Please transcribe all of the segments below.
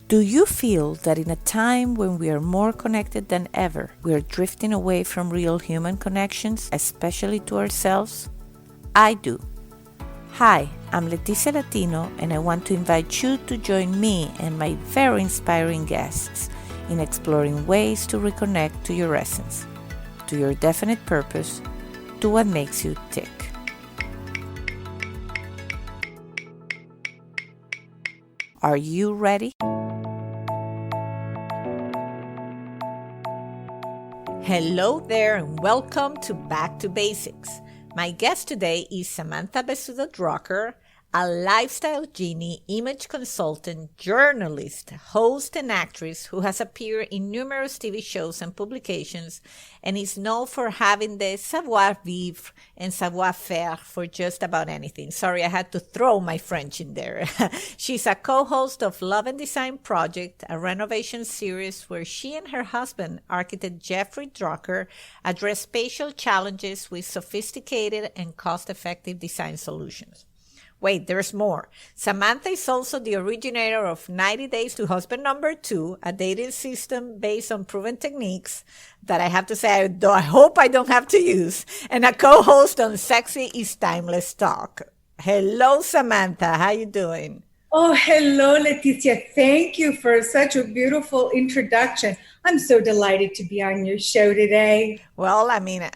Do you feel that in a time when we are more connected than ever, we are drifting away from real human connections, especially to ourselves? I do. Hi, I'm Leticia Latino, and I want to invite you to join me and my very inspiring guests in exploring ways to reconnect to your essence, to your definite purpose, to what makes you tick. Are you ready? Hello there and welcome to Back to Basics. My guest today is Samantha Bessudo Drucker, a lifestyle genie, image consultant, journalist, host, and actress who has appeared in numerous TV shows and publications and is known for having the savoir-vivre and savoir-faire for just about anything. Sorry, I had to throw my French in there. She's a co-host of Love and Design Project, a renovation series where she and her husband, architect Jeffrey Drucker, address spatial challenges with sophisticated and cost-effective design solutions. Wait, there's more. Samantha is also the originator of 90 Days to Husband Number 2, a dating system based on proven techniques that I have to say I hope I don't have to use, and a co-host on Sexy is Timeless Talk. Hello, Samantha. How you doing? Oh, hello, Leticia. Thank you for such a beautiful introduction. I'm so delighted to be on your show today. Well, I mean,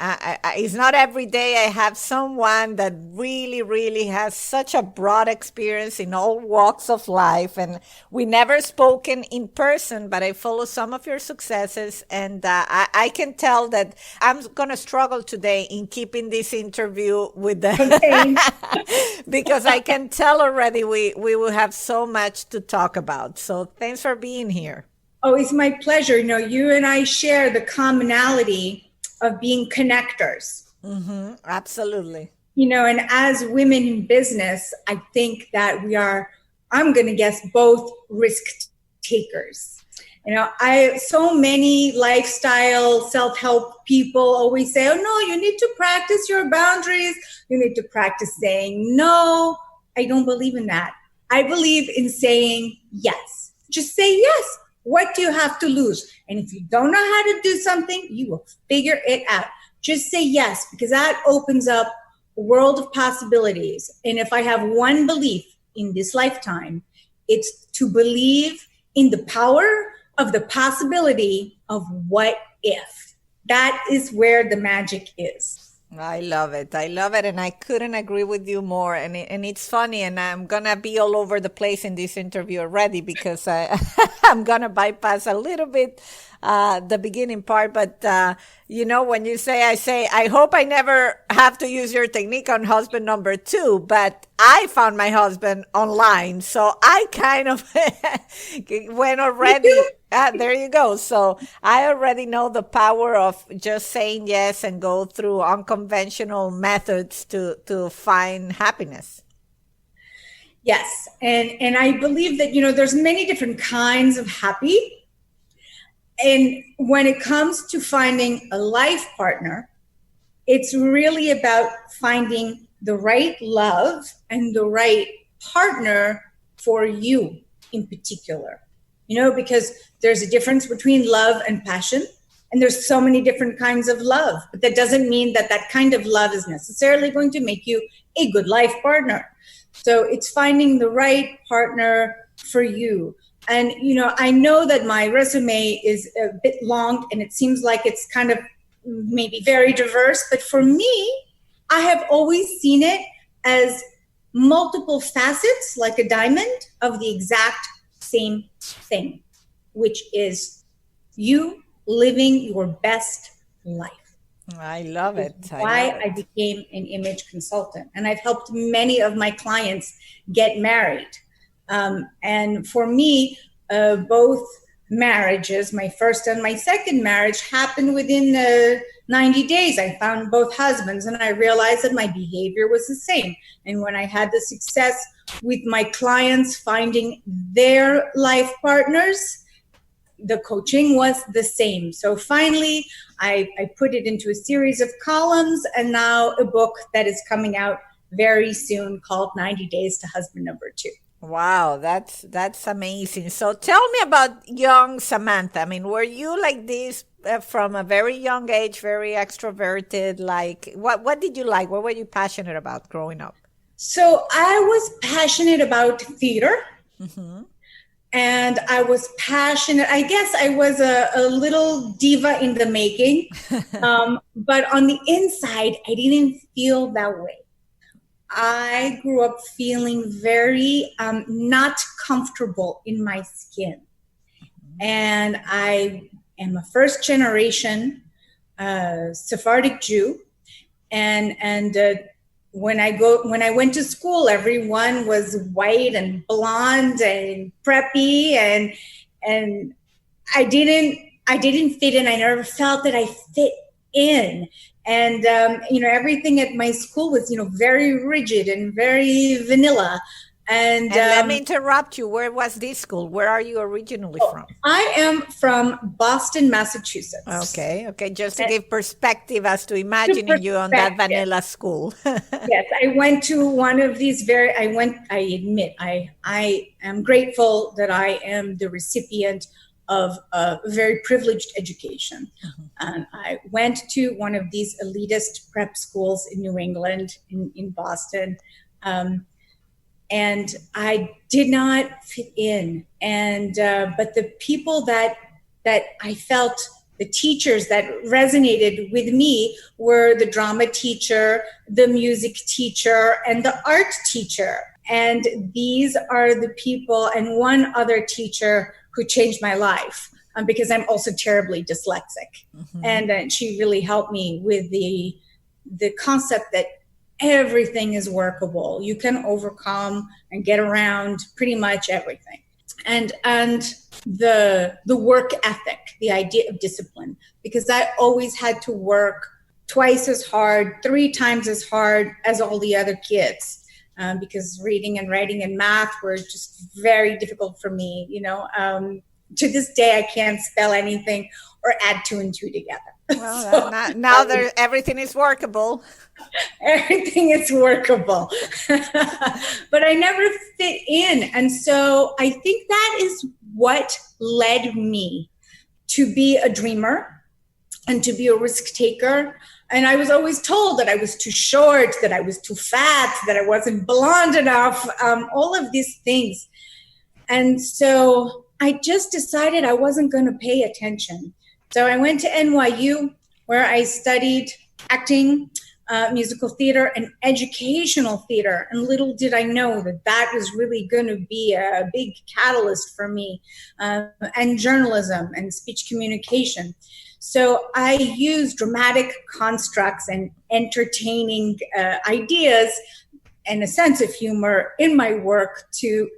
it's not every day I have someone that really has such a broad experience in all walks of life. And we never spoken in person, but I follow some of your successes. And I can tell that I'm going to struggle today in keeping this interview with the because I can tell already we will have so much to talk about. So thanks for being here. Oh, it's my pleasure. You know, you and I share the commonality of being connectors. Mm-hmm, absolutely. You know, and as women in business, I think that we are, I'm going to guess, both risk takers. You know, so many lifestyle self-help people always say, oh, no, you need to practice your boundaries. You need to practice saying no. I don't believe in that. I believe in saying yes. Just say yes. What do you have to lose? And if you don't know how to do something, you will figure it out. Just say yes, because that opens up a world of possibilities. And if I have one belief in this lifetime, it's to believe in the power of the possibility of what if. That is where the magic is. I love it. I love it. And I couldn't agree with you more. And it's funny. And I'm going to be all over the place in this interview already because I'm going to bypass a little bit the beginning part. But, you know, when you say, I hope I never have to use your technique on husband number 2. But I found my husband online. So I kind of went already. There you go. So I already know the power of just saying yes and go through unconventional methods to find happiness. Yes. And I believe that, you know, there's many different kinds of happy. And when it comes to finding a life partner, it's really about finding the right love and the right partner for you in particular. You know, because there's a difference between love and passion, and there's so many different kinds of love. But that doesn't mean that that kind of love is necessarily going to make you a good life partner. So it's finding the right partner for you. And, you know, I know that my resume is a bit long and it seems like it's kind of maybe very diverse. But for me, I have always seen it as multiple facets, like a diamond, of the exact same thing, which is you living your best life. I love it. I became an image consultant, and I've helped many of my clients get married. And for me, both marriages, my first and my second marriage, happened within 90 days. I found both husbands, and I realized that my behavior was the same. And when I had the success with my clients finding their life partners, the coaching was the same. So finally, I put it into a series of columns, and now a book that is coming out very soon called 90 Days to Husband Number 2. Wow, that's amazing. So tell me about young Samantha. I mean, were you like this from a very young age, very extroverted? Like, what did you like? What were you passionate about growing up? So I was passionate about theater. Hmm. And I was passionate. I guess I was a little diva in the making. But on the inside, I didn't feel that way. I grew up feeling very not comfortable in my skin. And I am a first generation Sephardic Jew. And when I went to school, everyone was white and blonde and preppy, and I didn't fit in. I never felt that I fit in. And everything at my school was very rigid and very vanilla. And And let me interrupt you. Where was this school? Where are you originally from? I am from Boston, Massachusetts. Okay. Just to give perspective as to imagining you on that vanilla school. Yes, I went to one of these I admit, I am grateful that I am the recipient of a very privileged education. Mm-hmm. And I went to one of these elitist prep schools in New England, in Boston. And I did not fit in. And but the people that I felt, the teachers that resonated with me were the drama teacher, the music teacher, and the art teacher. And these are the people, and one other teacher who changed my life, because I'm also terribly dyslexic. Mm-hmm. And she really helped me with the concept that everything is workable. You can overcome and get around pretty much everything. And the work ethic, the idea of discipline, because I always had to work twice as hard, 3 times as hard as all the other kids, because reading and writing and math were just very difficult for me. To this day, I can't spell anything or add 2 and 2 together. Well, so, now everything is workable. Everything is workable. But I never fit in. And so I think that is what led me to be a dreamer and to be a risk taker. And I was always told that I was too short, that I was too fat, that I wasn't blonde enough, all of these things. And so I just decided I wasn't going to pay attention. So I went to NYU, where I studied acting, musical theater, and educational theater. And little did I know that was really going to be a big catalyst for me, and journalism and speech communication. So I use dramatic constructs and entertaining ideas and a sense of humor in my work to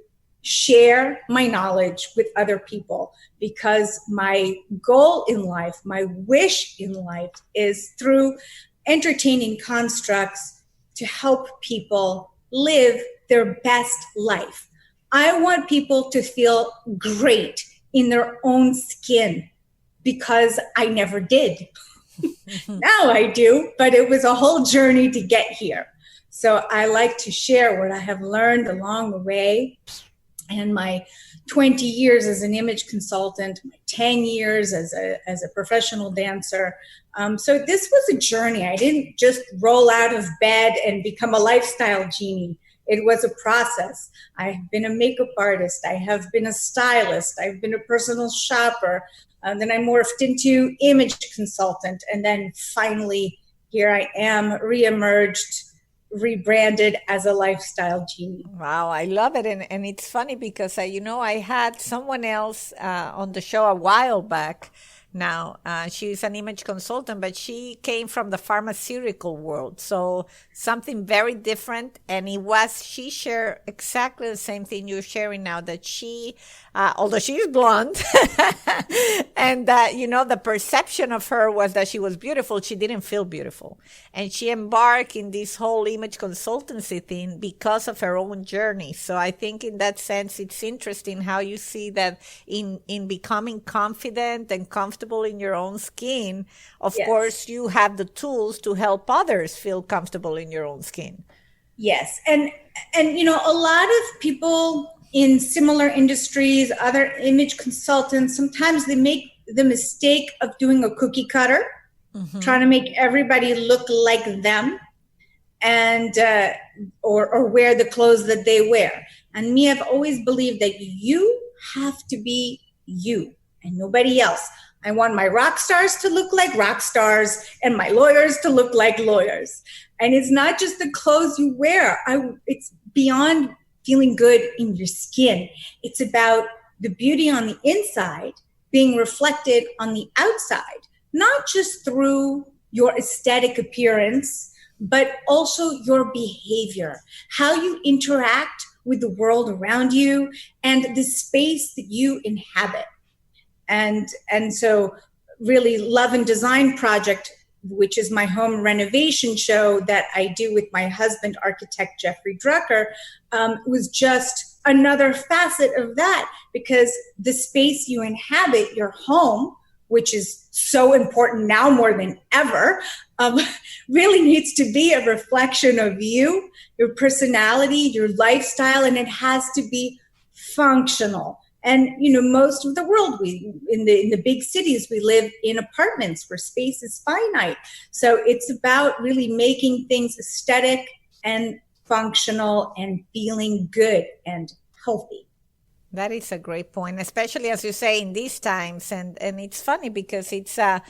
share my knowledge with other people, because my goal in life, my wish in life, is through entertaining constructs to help people live their best life. I want people to feel great in their own skin, because I never did. Now I do, but it was a whole journey to get here. So I like to share what I have learned along the way, and my 20 years as an image consultant, my 10 years as a professional dancer. So this was a journey. I didn't just roll out of bed and become a lifestyle genie. It was a process. I've been a makeup artist. I have been a stylist. I've been a personal shopper. Then I morphed into image consultant. And then finally, here I am, reemerged, rebranded as a lifestyle genie. Wow, I love it. And it's funny because, I had someone else on the show a while back now. She's an image consultant, but she came from the pharmaceutical world. So something very different. And she shared exactly the same thing you're sharing now, that she, although she's blonde, and the perception of her was that she was beautiful. She didn't feel beautiful. And she embarked in this whole image consultancy thing because of her own journey. So I think in that sense, it's interesting how you see that in becoming confident and comfortable in your own skin, of Yes. course, you have the tools to help others feel comfortable in your own skin. Yes. And a lot of people in similar industries, other image consultants, sometimes they make the mistake of doing a cookie cutter, trying to make everybody look like them, and or wear the clothes that they wear. And me, I've always believed that you have to be you and nobody else. I want my rock stars to look like rock stars and my lawyers to look like lawyers. And it's not just the clothes you wear. It's beyond feeling good in your skin. It's about the beauty on the inside being reflected on the outside, not just through your aesthetic appearance, but also your behavior, how you interact with the world around you and the space that you inhabit. And so really Love and Design Project, which is my home renovation show that I do with my husband, architect Jeffrey Drucker, was just another facet of that, because the space you inhabit, your home, which is so important now more than ever, really needs to be a reflection of you, your personality, your lifestyle, and it has to be functional. And most of the world, in the big cities, we live in apartments where space is finite. So it's about really making things aesthetic and functional and feeling good and healthy. That is a great point, especially as you say in these times. And it's funny because it's, I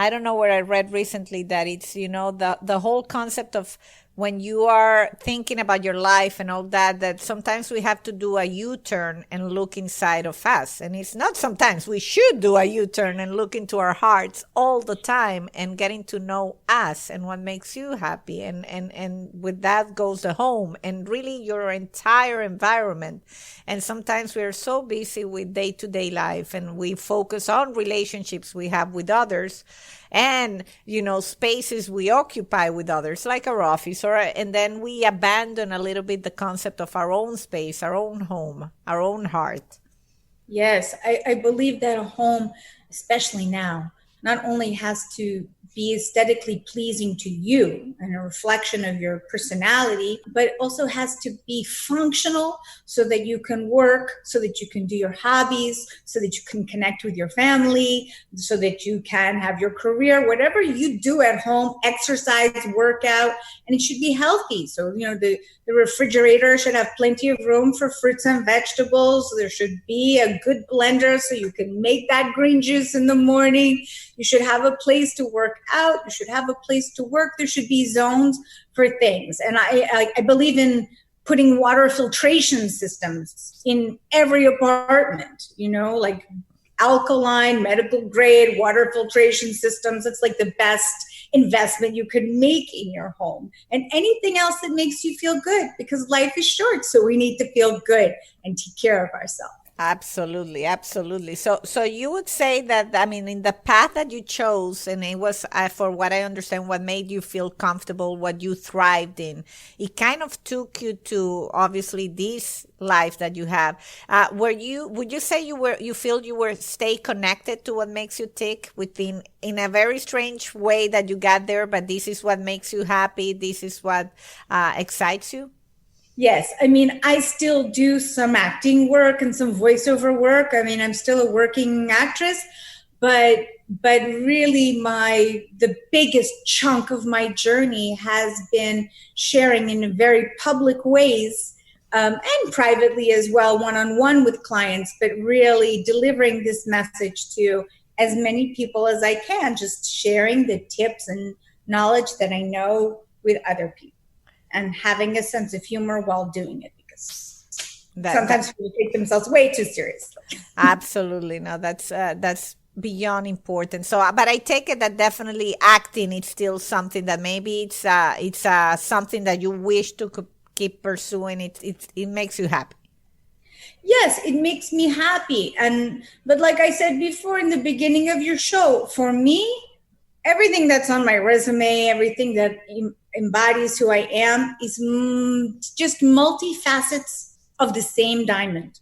don't know where I read recently that it's, the whole concept of when you are thinking about your life and all that, that sometimes we have to do a U-turn and look inside of us. And it's not sometimes, we should do a U-turn and look into our hearts all the time and getting to know us and what makes you happy. And with that goes the home and really your entire environment. And sometimes we are so busy with day-to-day life and we focus on relationships we have with others and, spaces we occupy with others, like our office, and then we abandon a little bit the concept of our own space, our own home, our own heart. Yes, I believe that a home, especially now, not only has to be aesthetically pleasing to you and a reflection of your personality, but also has to be functional so that you can work, so that you can do your hobbies, so that you can connect with your family, so that you can have your career, whatever you do at home, exercise, workout, and it should be healthy. So, the refrigerator should have plenty of room for fruits and vegetables. There should be a good blender so you can make that green juice in the morning. You should have a place to work out. You should have a place to work. There should be zones for things. And I believe in putting water filtration systems in every apartment, like alkaline, medical grade water filtration systems. It's like the best investment you could make in your home, and anything else that makes you feel good, because life is short. So we need to feel good and take care of ourselves. Absolutely, absolutely. So you would say that, I mean, in the path that you chose, and it was, for what I understand, what made you feel comfortable, what you thrived in, it kind of took you to obviously this life that you have. Would you say you feel you were stay connected to what makes you tick within, in a very strange way that you got there, but this is what makes you happy. This is what excites you? Yes. I mean, I still do some acting work and some voiceover work. I mean, I'm still a working actress, but really the biggest chunk of my journey has been sharing in very public ways, and privately as well, one-on-one with clients, but really delivering this message to as many people as I can, just sharing the tips and knowledge that I know with other people, and having a sense of humor while doing it, because sometimes people take themselves way too seriously. Absolutely. No, that's beyond important. So, but I take it that definitely acting is still something that maybe it's something that you wish to keep pursuing. It makes you happy. Yes, it makes me happy. But like I said before in the beginning of your show, for me, everything that's on my resume, everything that embodies who I am is just multifacets of the same diamond.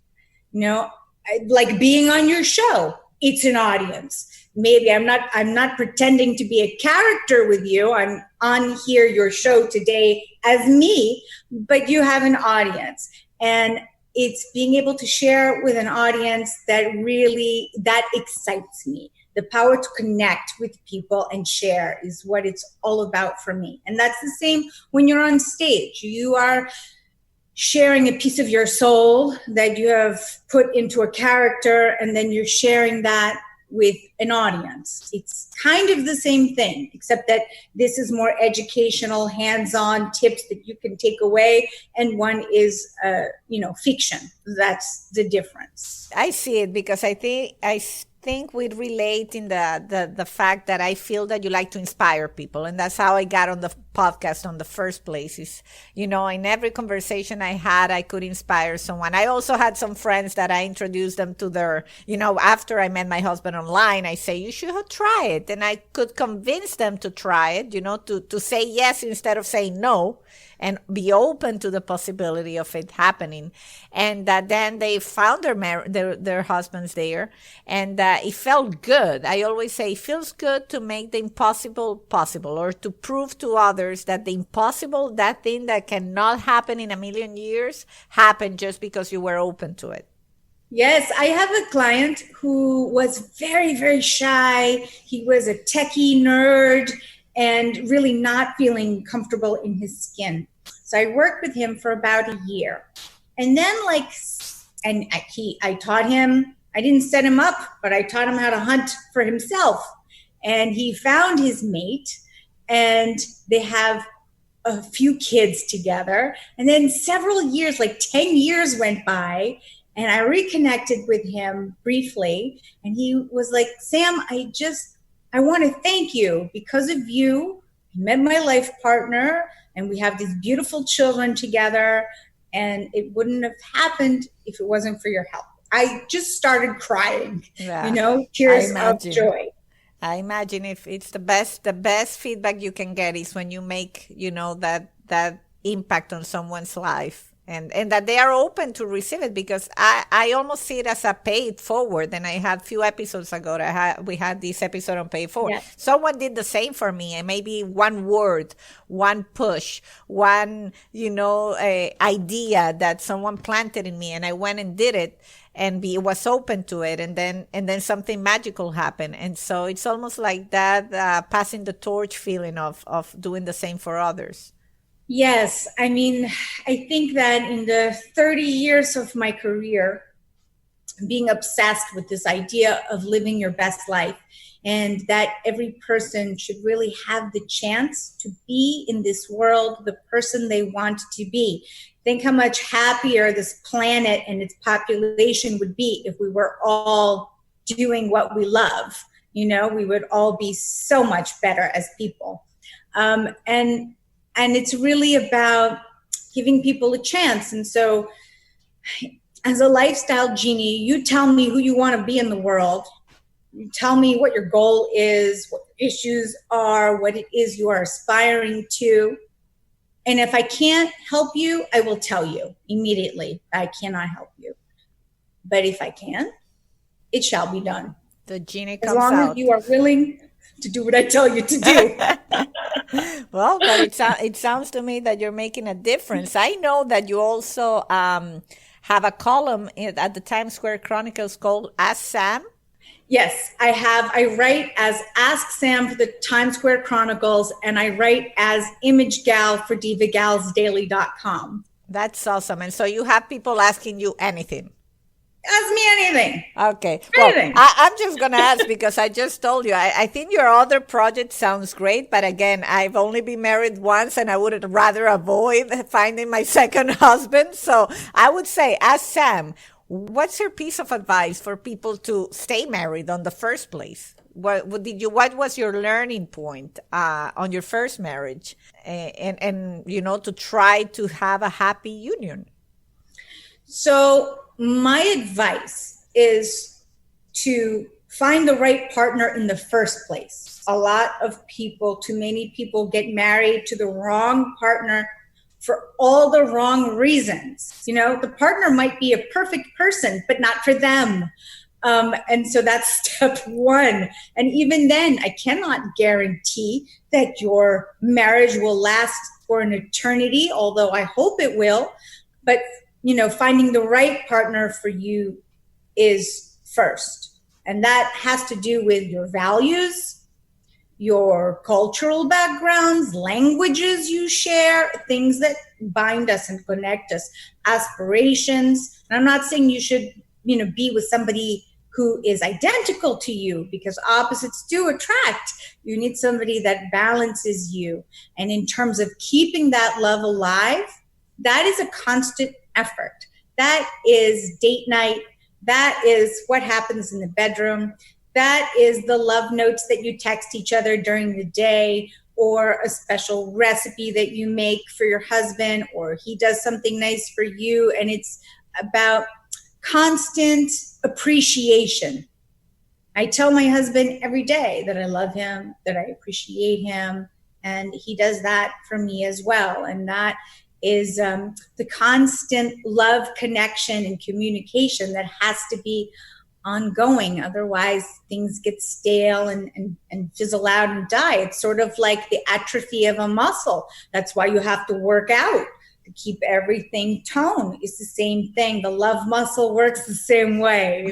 Like being on your show it's an audience. Maybe I'm not pretending to be a character with you. I'm on here, your show today as me, but you have an audience. And it's being able to share with an audience that excites me. The power to connect with people and share is what it's all about for me. And that's the same when you're on stage. You are sharing a piece of your soul that you have put into a character, and then you're sharing that with an audience. It's kind of the same thing, except that this is more educational, hands-on tips that you can take away, and one is, fiction. That's the difference. I see it because I think we relate in the fact that I feel that you like to inspire people, and that's how I got on the podcast on the first place. Is, in every conversation I had, I could inspire someone. I also had some friends that I introduced them to their, after I met my husband online, I say, you should try it, and I could convince them to try it, to say yes instead of saying no, and be open to the possibility of it happening. And then they found their husbands there, and it felt good. I always say it feels good to make the impossible possible, or to prove to others that the impossible, that thing that cannot happen in a million years, happened just because you were open to it. Yes, I have a client who was very, very shy. He was a techie nerd and really not feeling comfortable in his skin. So I worked with him for about a year. And then I taught him, I didn't set him up, but I taught him how to hunt for himself. And he found his mate, and they have a few kids together. And then several years, 10 years went by, and I reconnected with him briefly. And he was like, Sam, I want to thank you. Because of you, I met my life partner, and we have these beautiful children together, and it wouldn't have happened if it wasn't for your help. I just started crying, tears of joy. I imagine if it's the best feedback you can get is when you make, that impact on someone's life. And that they are open to receive it, because I almost see it as a pay it forward. And I had a few episodes ago we had this episode on pay it forward. Yeah. Someone did the same for me, and maybe one word, one push, one, idea that someone planted in me, and I went and did it and was open to it. And then something magical happened. And so it's almost like that, passing the torch feeling of doing the same for others. Yes. I mean, I think that in the 30 years of my career, being obsessed with this idea of living your best life, and that every person should really have the chance to be in this world the person they want to be. Think how much happier this planet and its population would be if we were all doing what we love. We would all be so much better as people. And it's really about giving people a chance. And so as a lifestyle genie, you tell me who you want to be in the world. You tell me what your goal is, what your issues are, what it is you are aspiring to. And if I can't help you, I will tell you immediately, I cannot help you. But if I can, it shall be done. The genie comes out. As long as you are willing to do what I tell you to do. Well, but it sounds to me that you're making a difference. I know that you also have a column at the Time Square Chronicles called Ask Sam. Yes, I have. I write as Ask Sam for the Time Square Chronicles, and I write as ImageGal for divagalsdaily.com. That's awesome. And so you have people asking you anything. Ask me anything. Okay. Well, I'm just going to ask because I just told you, I think your other project sounds great. But again, I've only been married once, and I would rather avoid finding my second husband. So I would say, ask Sam, what's your piece of advice for people to stay married on the first place? What was your learning point on your first marriage and to try to have a happy union? So my advice is to find the right partner in the first place. Too many people get married to the wrong partner for all the wrong reasons. The partner might be a perfect person, but not for them. And so that's step one. And even then, I cannot guarantee that your marriage will last for an eternity, although I hope it will. But, finding the right partner for you is first. And that has to do with your values, your cultural backgrounds, languages you share, things that bind us and connect us, aspirations. And I'm not saying you should, be with somebody who is identical to you, because opposites do attract. You need somebody that balances you. And in terms of keeping that love alive, that is a constant effort. That is date night. That is what happens in the bedroom. That is the love notes that you text each other during the day, or a special recipe that you make for your husband, or he does something nice for you. And it's about constant appreciation. I tell my husband every day that I love him, that I appreciate him, and he does that for me as well. And that is the constant love, connection, and communication that has to be ongoing. Otherwise, things get stale and fizzle out and die. It's sort of like the atrophy of a muscle. That's why you have to work out, to keep everything toned. It's the same thing. The love muscle works the same way,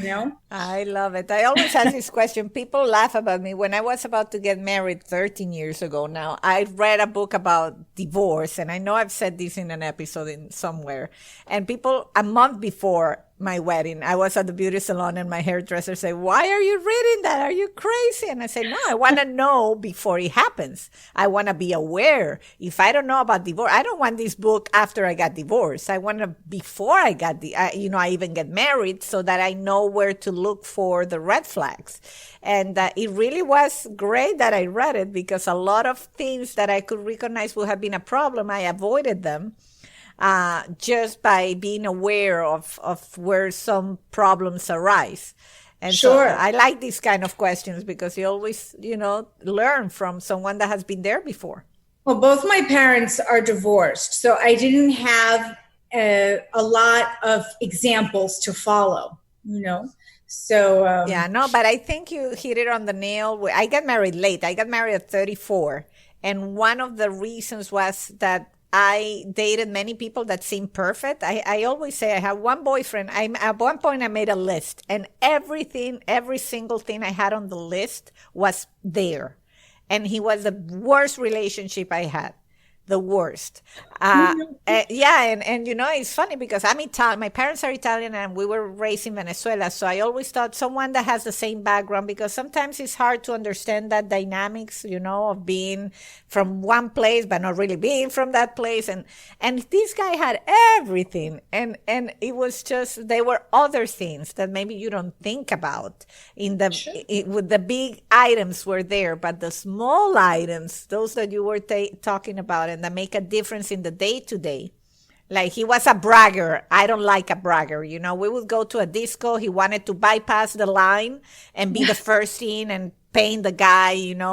I love it. I always ask this question. People laugh about me. When I was about to get married 13 years ago now, I read a book about divorce. And I know I've said this in an episode in somewhere. And people, a month before my wedding, I was at the beauty salon and my hairdresser said, "Why are you reading that? Are you crazy?" And I said, "No, I want to know before it happens. I want to be aware. If I don't know about divorce, I don't want this book after I got divorced. I want to before I got I even get married, so that I know where to look for the red flags." And it really was great that I read it, because a lot of things that I could recognize would have been a problem, I avoided them. Just by being aware of where some problems arise. And sure. So I like these kind of questions, because you always, learn from someone that has been there before. Well, both my parents are divorced, so I didn't have a lot of examples to follow, So but I think you hit it on the nail. I got married late. I got married at 34. And one of the reasons was that I dated many people that seemed perfect. I always say I have one boyfriend. At one point I made a list, and every single thing I had on the list was there. And he was the worst relationship I had. The worst. And it's funny because I'm Italian. My parents are Italian, and we were raised in Venezuela. So I always thought someone that has the same background, because sometimes it's hard to understand that dynamics, of being from one place, but not really being from that place. And this guy had everything. And it was just, there were other things that maybe you don't think about with the big items were there, but the small items, those that you were talking about, and that make a difference in the day-to-day. Like, he was a bragger. I don't like a bragger. We would go to a disco. He wanted to bypass the line and be the first in and paint the guy, And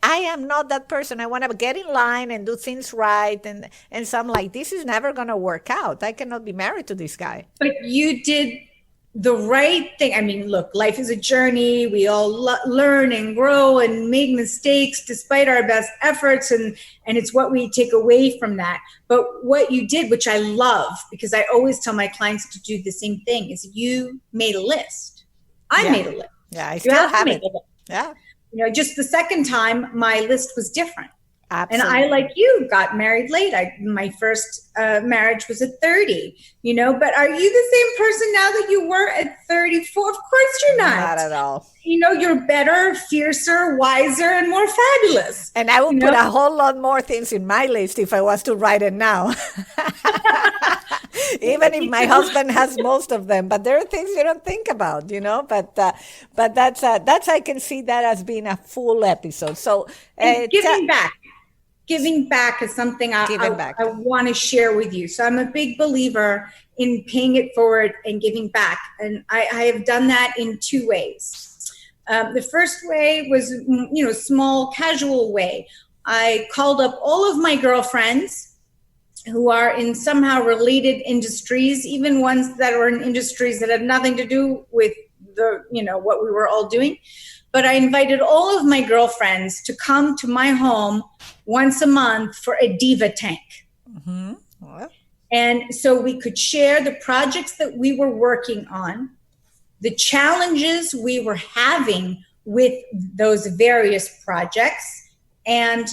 I am not that person. I want to get in line and do things right. And so I'm like, this is never going to work out. I cannot be married to this guy. But you did the right thing. I mean, look, life is a journey. We all learn and grow and make mistakes despite our best efforts. And it's what we take away from that. But what you did, which I love, because I always tell my clients to do the same thing, is you made a list. I made a list. Yeah, I still have it. Yeah. Just the second time, my list was different. Absolutely. And I, like you, got married late. My first marriage was at 30, but are you the same person now that you were at 34? Of course you're not. Not at all. You're better, fiercer, wiser, and more fabulous. And I would put a whole lot more things in my list if I was to write it now. Even if my husband has most of them, but there are things you don't think about, but that's I can see that as being a full episode. So giving back is something I want to share with you. So I'm a big believer in paying it forward and giving back. And I have done that in two ways. The first way was, small, casual way. I called up all of my girlfriends who are in somehow related industries, even ones that are in industries that have nothing to do with what we were all doing. But I invited all of my girlfriends to come to my home once a month for a diva tank. Mm-hmm. What? And so we could share the projects that we were working on, the challenges we were having with those various projects. And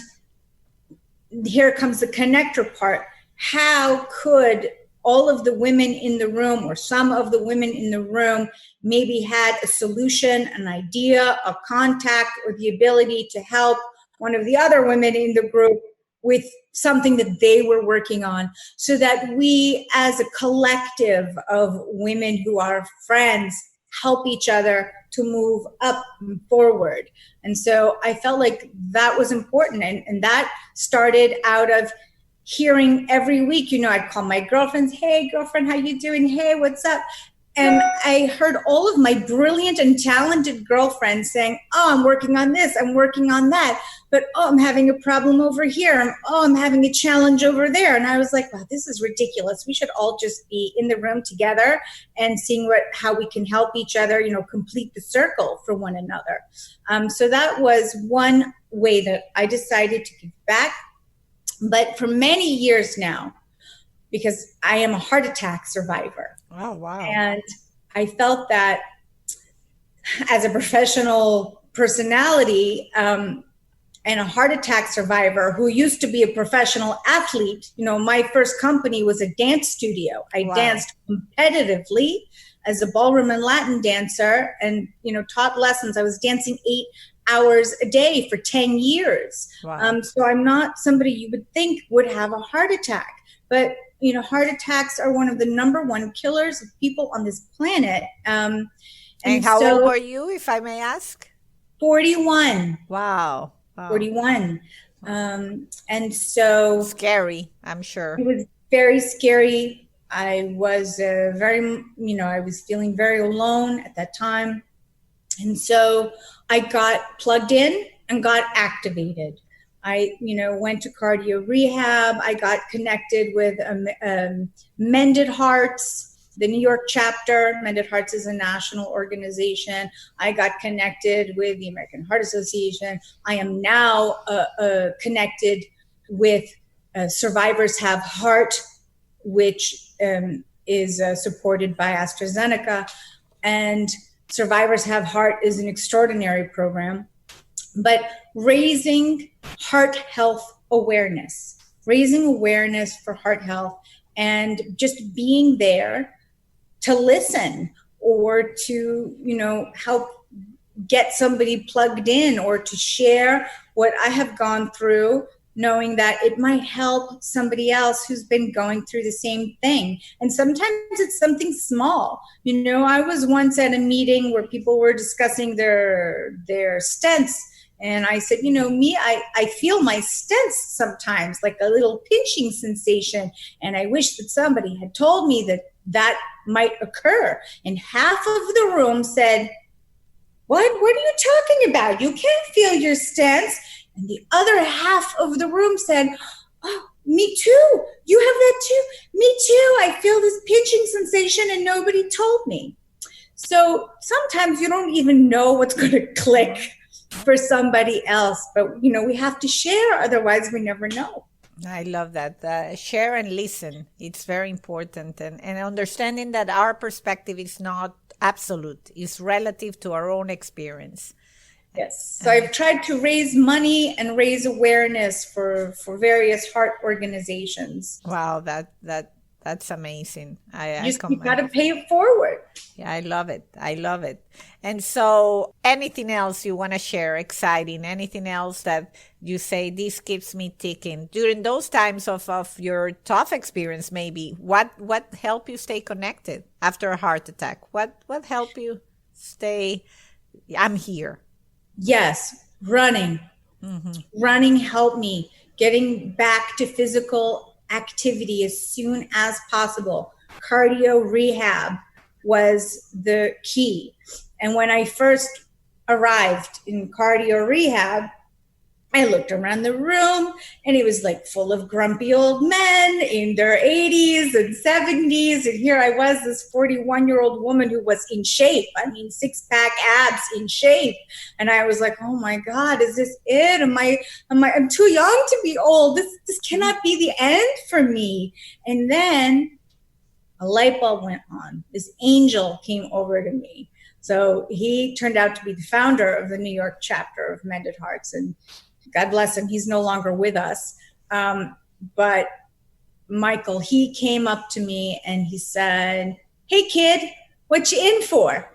here comes the connector part. How could all of the women in the room, or some of the women in the room, maybe had a solution, an idea, a contact, or the ability to help one of the other women in the group with something that they were working on, so that we as a collective of women who are friends help each other to move up and forward. And so I felt like that was important. And that started out of hearing every week, I'd call my girlfriends, hey, girlfriend, how you doing? Hey, what's up? And I heard all of my brilliant and talented girlfriends saying, oh, I'm working on this, I'm working on that. But, oh, I'm having a problem over here. I'm having a challenge over there. And I was like, wow, this is ridiculous. We should all just be in the room together and seeing how we can help each other, complete the circle for one another. So that was one way that I decided to give back. But for many years now, because I am a heart attack survivor. Oh, wow. And I felt that as a professional personality and a heart attack survivor who used to be a professional athlete, my first company was a dance studio. I danced competitively as a ballroom and Latin dancer and, taught lessons. I was dancing 8 hours a day for 10 years. Wow. So I'm not somebody you would think would have a heart attack. But, heart attacks are one of the number one killers of people on this planet. And how old were you, if I may ask? 41. Wow. 41. And so... Scary, I'm sure. It was very scary. I was I was feeling very alone at that time. And so I got plugged in and got activated. I, went to cardio rehab. I got connected with Mended Hearts, the New York chapter. Mended Hearts is a national organization. I got connected with the American Heart Association. I am now connected with Survivors Have Heart, which is supported by AstraZeneca. And Survivors Have Heart is an extraordinary program. But raising heart health awareness, raising awareness for heart health, and just being there to listen or to, help get somebody plugged in or to share what I have gone through, knowing that it might help somebody else who's been going through the same thing. And sometimes it's something small. I was once at a meeting where people were discussing their stents. And I said, I feel my stents sometimes, like a little pinching sensation. And I wish that somebody had told me that might occur. And half of the room said, what are you talking about? You can't feel your stents. And the other half of the room said, oh, me too. You have that too? Me too. I feel this pinching sensation and nobody told me. So sometimes you don't even know what's going to click for somebody else, but we have to share, otherwise we never know. I love that. Share and listen. It's very important. And understanding that our perspective is not absolute, it's relative to our own experience. Yes. So I've tried to raise money and raise awareness for various heart organizations. Wow, that's amazing. You got to pay it forward. Yeah, I love it. I love it. And so anything else you want to share, exciting, anything else that you say, this keeps me ticking during those times of your tough experience, maybe what helped you stay connected after a heart attack? What helped you stay, I'm here? Yes. Running. Running helped me getting back to physical activity as soon as possible. Cardio rehab was the key. And when I first arrived in cardio rehab, I looked around the room and it was like full of grumpy old men in their 80s and 70s. And here I was, this 41-year-old woman who was in shape. I mean, 6-pack abs in shape. And I was like, oh my God, is this it? I'm too young to be old. This cannot be the end for me. And then a light bulb went on. This angel came over to me. So he turned out to be the founder of the New York chapter of Mended Hearts. And God bless him, he's no longer with us. But Michael, he came up to me and he said, hey kid, what you in for?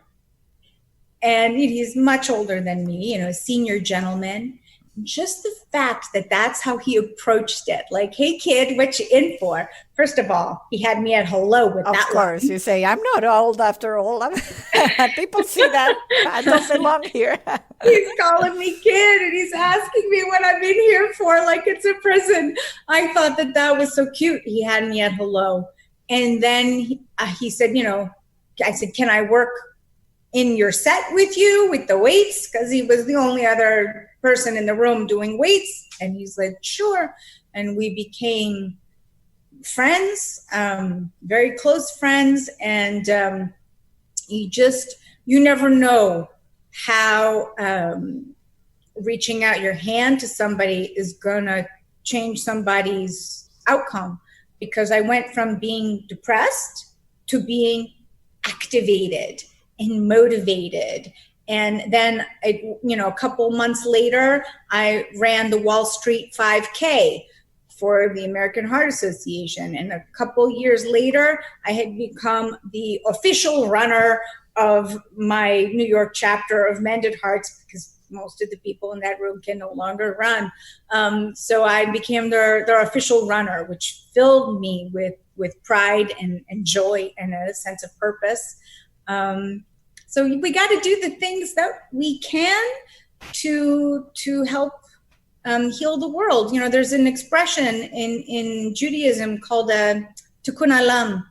And he's much older than me, a senior gentleman. Just the fact that that's how he approached it. Like, hey kid, what you in for? First of all, he had me at hello with that. Of course, you say, I'm not old after all. People see that. I don't belong here. He's calling me kid and he's asking me what I'm in here for, like it's a prison. I thought that was so cute. He had me at hello. And then he said, I said, can I work in your set with you with the weights? Because he was the only other person in the room doing weights. And he's like, sure. And we became friends, very close friends. And you never know how reaching out your hand to somebody is gonna change somebody's outcome. Because I went from being depressed to being activated and motivated. And then, a couple months later, I ran the Wall Street 5K for the American Heart Association. And a couple years later, I had become the official runner of my New York chapter of Mended Hearts, because most of the people in that room can no longer run. So I became their official runner, which filled me with pride and joy and a sense of purpose. So we got to do the things that we can to help heal the world. There's an expression in Judaism called tikkun olam.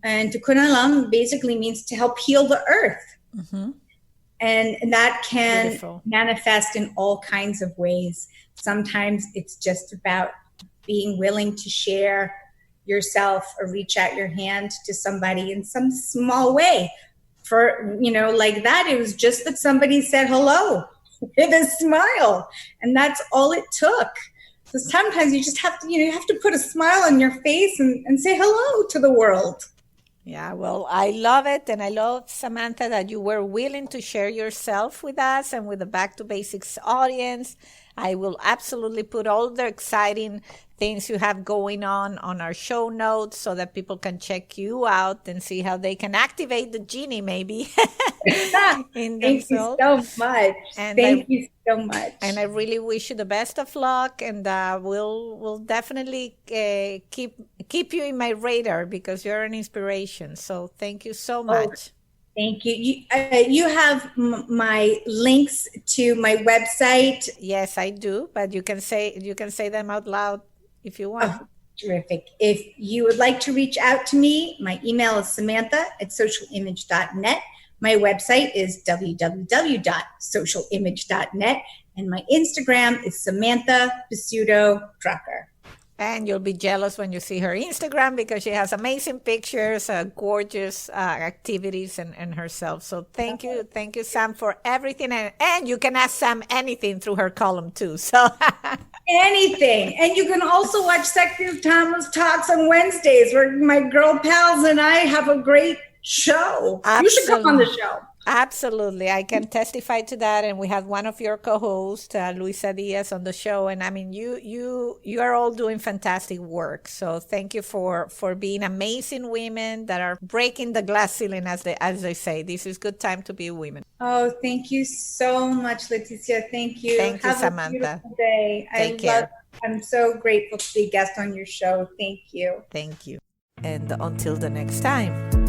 And tikkun olam basically means to help heal the earth. Mm-hmm. And that can Beautiful. Manifest in all kinds of ways. Sometimes it's just about being willing to share yourself or reach out your hand to somebody in some small way. For, like that, it was just that somebody said hello with a smile. And that's all it took. So sometimes you just have to, you have to put a smile on your face and say hello to the world. Yeah, well, I love it. And I love, Samantha, that you were willing to share yourself with us and with the Back to Basics audience. I will absolutely put all the exciting things you have going on our show notes so that people can check you out and see how they can activate the genie maybe in themselves. Thank you so much. Thank you so much. And I really wish you the best of luck, and we'll definitely keep you in my radar because you're an inspiration. So thank you so much. Thank you. You have my links to my website. Yes, I do, but you can say them out loud if you want. Oh, terrific. If you would like to reach out to me, my email is samantha@socialimage.net. My website is www.socialimage.net. And my Instagram is Samantha Bessudo Drucker. And you'll be jealous when you see her Instagram because she has amazing pictures, gorgeous activities and herself. So thank you, Sam, for everything. And you can ask Sam anything through her column too. So anything. And you can also watch Sexy Thomas Talks on Wednesdays, where my girl pals and I have a great show. Absolutely. You should come on the show. Absolutely. I can testify to that. And we had one of your co-hosts, Luisa Diaz, on the show. And I mean, you are all doing fantastic work. So thank you for being amazing women that are breaking the glass ceiling, as they say. This is good time to be a woman. Oh, thank you so much, Leticia. Thank you. Thank you, Samantha. Have a beautiful day. Take care. I'm so grateful to be a guest on your show. Thank you. Thank you. And until the next time.